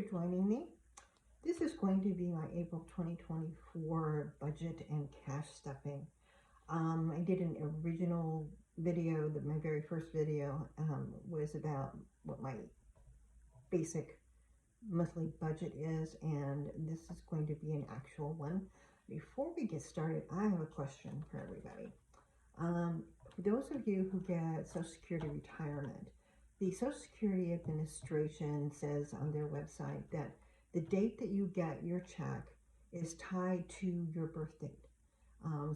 for joining me. This is going to be my April 2024 budget and cash stuffing. I did an original video, my very first video was about what my basic monthly budget is, and this is going to be an actual one. Before we get started, I have a question for everybody. For those of you who get Social Security retirement, the Social Security Administration says on their website that the date that you get your check is tied to your birth date.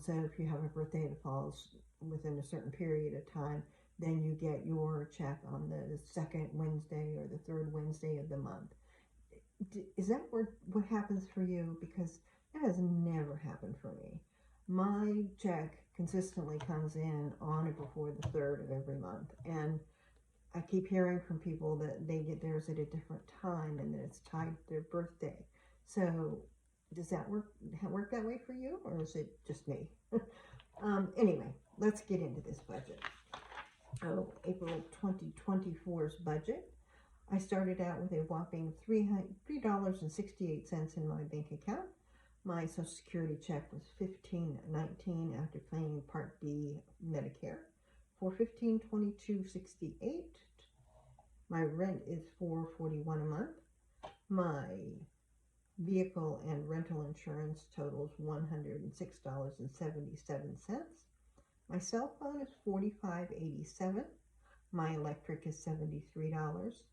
So if you have a birthday that falls within a certain period of time, then you get your check on the second Wednesday or the third Wednesday of the month. Is that what happens for you? Because that has never happened for me. My check consistently comes in on or before the 3rd of every month, and I keep hearing from people that they get theirs at a different time and that it's tied to their birthday. So does that work that way for you, or is it just me? Anyway, let's get into this budget. April 2024's budget. I started out with a whopping $3.68 in my bank account. My Social Security check was $15.19 after paying Part B Medicare for $1522.68. My rent is $441 a month. My vehicle and rental insurance totals $106.77. My cell phone is $45.87. My electric is $73.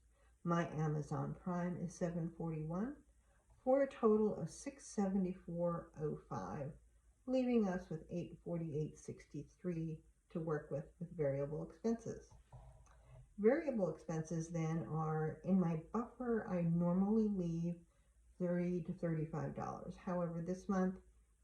My Amazon Prime is $7.41, for a total of $674.05, leaving us with $848.63 to work with variable expenses. Variable expenses then are, in my buffer, I normally leave $30 to $35. However, this month,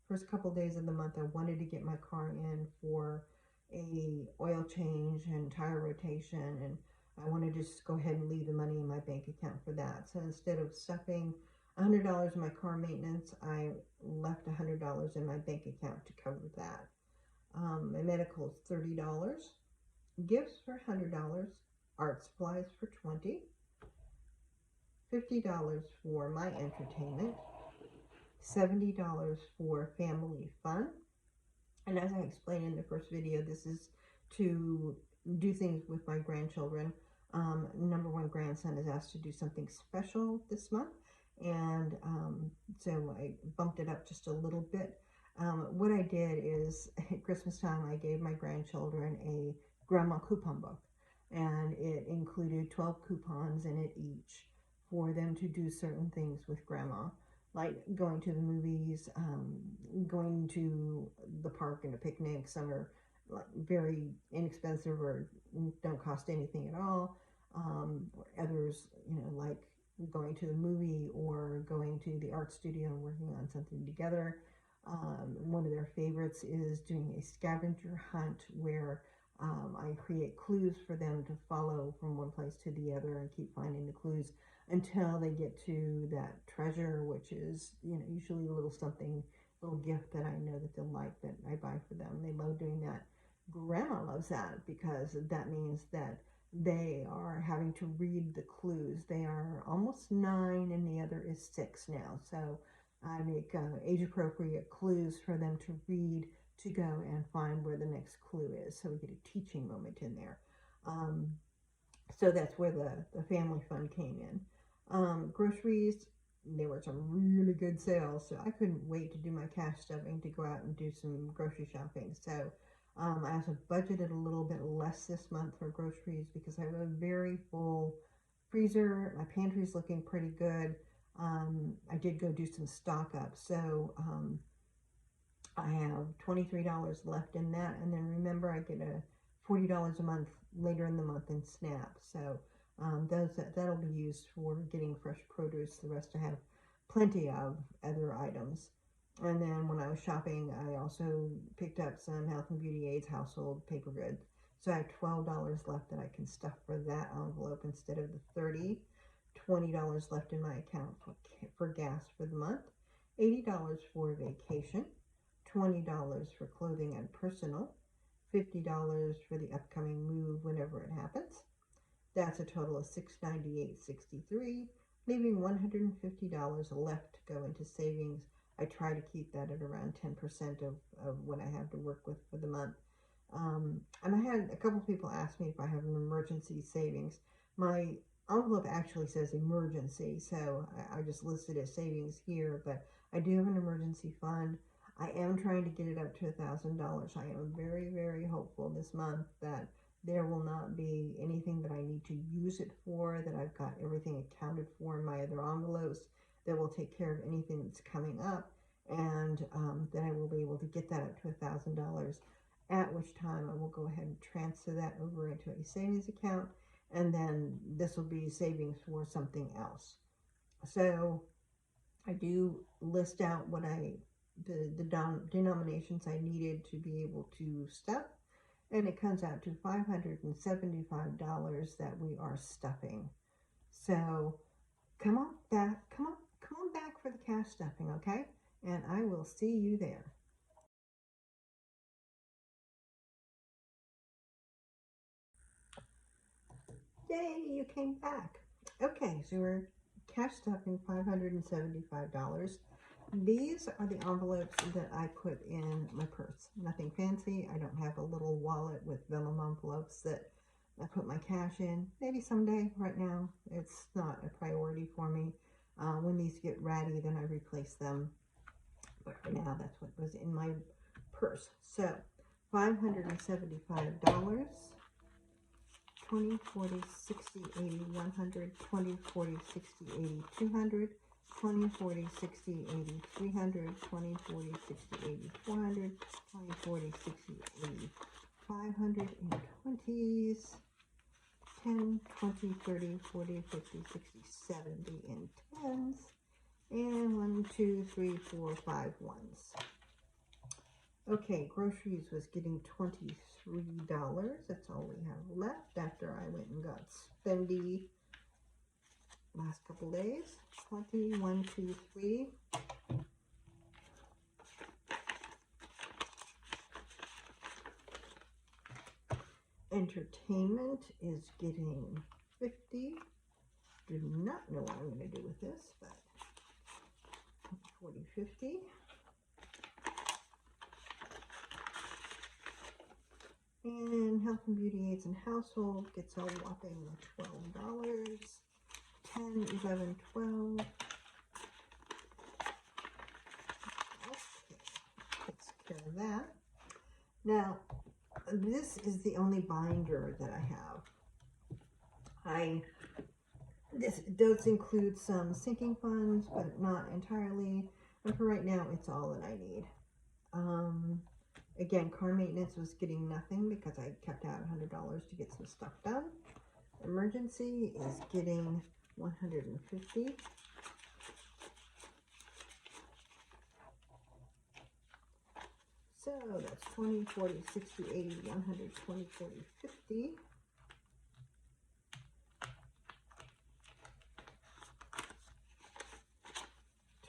first couple days of the month, I wanted to get my car in for a oil change and tire rotation, and I wanted to just go ahead and leave the money in my bank account for that. So instead of stuffing $100 in my car maintenance, I left $100 in my bank account to cover that. My medical is $30, gifts for $100, art supplies for $20, $50 for my entertainment, $70 for family fun. And as I explained in the first video, this is to do things with my grandchildren. Number one grandson is asked to do something special this month, and so I bumped it up just a little bit. What I did is at Christmas time, I gave my grandchildren a grandma coupon book, and it included 12 coupons in it each for them to do certain things with grandma, like going to the movies, going to the park and a picnic. Some are like very inexpensive or don't cost anything at all. Others, like going to the movie or going to the art studio and working on something together. One of their favorites is doing a scavenger hunt where I create clues for them to follow from one place to the other and keep finding the clues until they get to that treasure, which is, usually a little something, little gift that I know that they'll like, that I buy for them. They love doing that. Grandma loves that because that means that they are having to read the clues. They are almost 9 and the other is 6 now. So I make age-appropriate clues for them to read to go and find where the next clue is. So we get a teaching moment in there. So that's where the family fun came in. Groceries, there were some really good sales, so I couldn't wait to do my cash stuffing to go out and do some grocery shopping. So I also budgeted a little bit less this month for groceries because I have a very full freezer. My pantry's looking pretty good. I did go do some stock up, so I have $23 left in that, and then remember I get a $40 a month later in the month in SNAP. So that'll be used for getting fresh produce. The rest I have plenty of other items. And then when I was shopping, I also picked up some health and beauty aids, household paper goods. So I have $12 left that I can stuff for that envelope instead of the $30. $20 left in my account for gas for the month. $80 for vacation. $20 for clothing and personal. $50 for the upcoming move whenever it happens. That's a total of $698.63. leaving $150 left to go into savings. I try to keep that at around 10% of what I have to work with for the month. And I had a couple people ask me if I have an emergency savings. My envelope actually says emergency, so I just listed as savings here, but I do have an emergency fund. I am trying to get it up to $1,000. I am very, very hopeful this month that there will not be anything that I need to use it for, that I've got everything accounted for in my other envelopes that will take care of anything that's coming up, and that I will be able to get that up to $1,000, at which time I will go ahead and transfer that over into a savings account, and then this will be savings for something else. So I do list out what the denominations I needed to be able to stuff, and it comes out to $575 that we are stuffing. So come on back, come on back for the cash stuffing, okay? And I will see you there. Yay, you came back. Okay, so we're cash stuffing $575. These are the envelopes that I put in my purse. Nothing fancy. I don't have a little wallet with vellum envelopes that I put my cash in. Maybe someday. Right now, it's not a priority for me. When these get ratty, then I replace them. But for now, that's what was in my purse. So, $575. 20, 40, 60, 80, 100, 20, 40, 60, 80, 200, 20, 40, 60, 80, 300, 20, 40, 60, 80, 400, 20, 40, 60, 80, 500 in 20s, 10, 20, 30, 40, 50, 60, 70 in 10s, and 1, 2, 3, 4, 5 ones. Okay, groceries was getting $23. That's all we have left after I went and got spendy last couple days. 20, 1, 2, 3. Entertainment is getting 50. Do not know what I'm going to do with this, but 40, 50. And health and beauty aids and household gets a whopping $12. 10, 11, 12. Okay, takes care of that. Now, this is the only binder that I have. This does include some sinking funds, but not entirely. And for right now, it's all that I need. Again, car maintenance was getting nothing because I kept out $100 to get some stuff done. Emergency is getting 150. So that's 20, 40, 60, 80, 100, 20, 40, 50.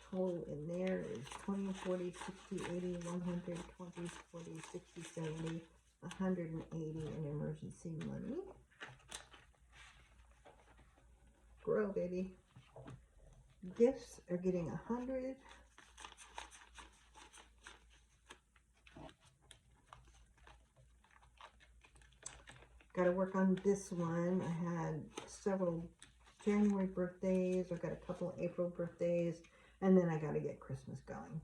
Total in there is 20, 40, 60, 80, 100, 20, 40, 60, 70, 180 in emergency money. Grow, baby. Gifts are getting 100. Got to work on this one. I had several January birthdays. I've got a couple April birthdays. And then I got to get Christmas going.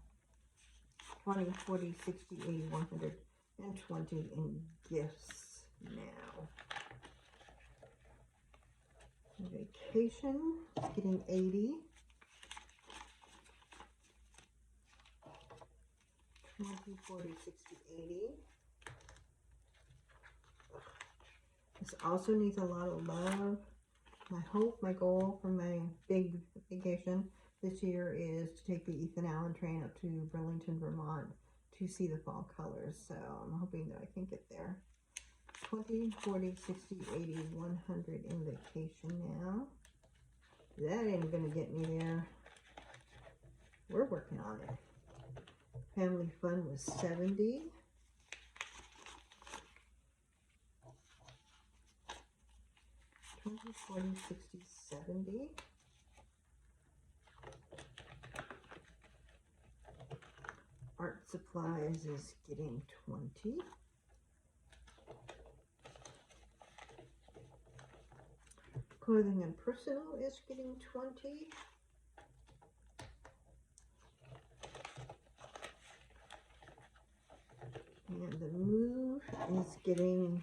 20, 40, 60, 80, 120 in gifts now. Vacation is getting 80. 20, 40, 60, 80. This also needs a lot of love. My hope, my goal for my big vacation this year is to take the Ethan Allen train up to Burlington, Vermont to see the fall colors. So I'm hoping that I can get there. 20, 40, 60, 80, 100 in vacation now. That ain't gonna get me there. We're working on it. Family fun was 70. 20, 40, 60, 70. Art supplies is getting 20. Clothing and personal is getting 20. And the move is getting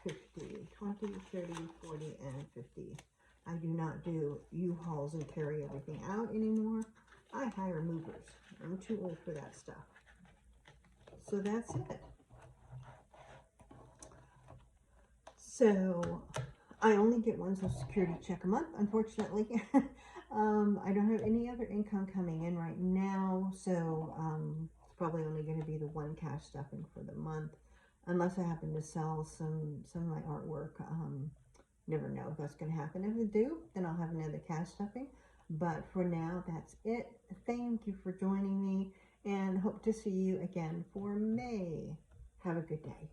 50, 20, 30, 40, and 50. I do not do U-Hauls and carry everything out anymore. I hire movers. I'm too old for that stuff. So that's it. So I only get one Social Security check a month, unfortunately. I don't have any other income coming in right now, so it's probably only going to be the one cash stuffing for the month, unless I happen to sell some of my artwork. Never know if that's going to happen. If I do, then I'll have another cash stuffing. But for now, that's it. Thank you for joining me, and hope to see you again for May. Have a good day.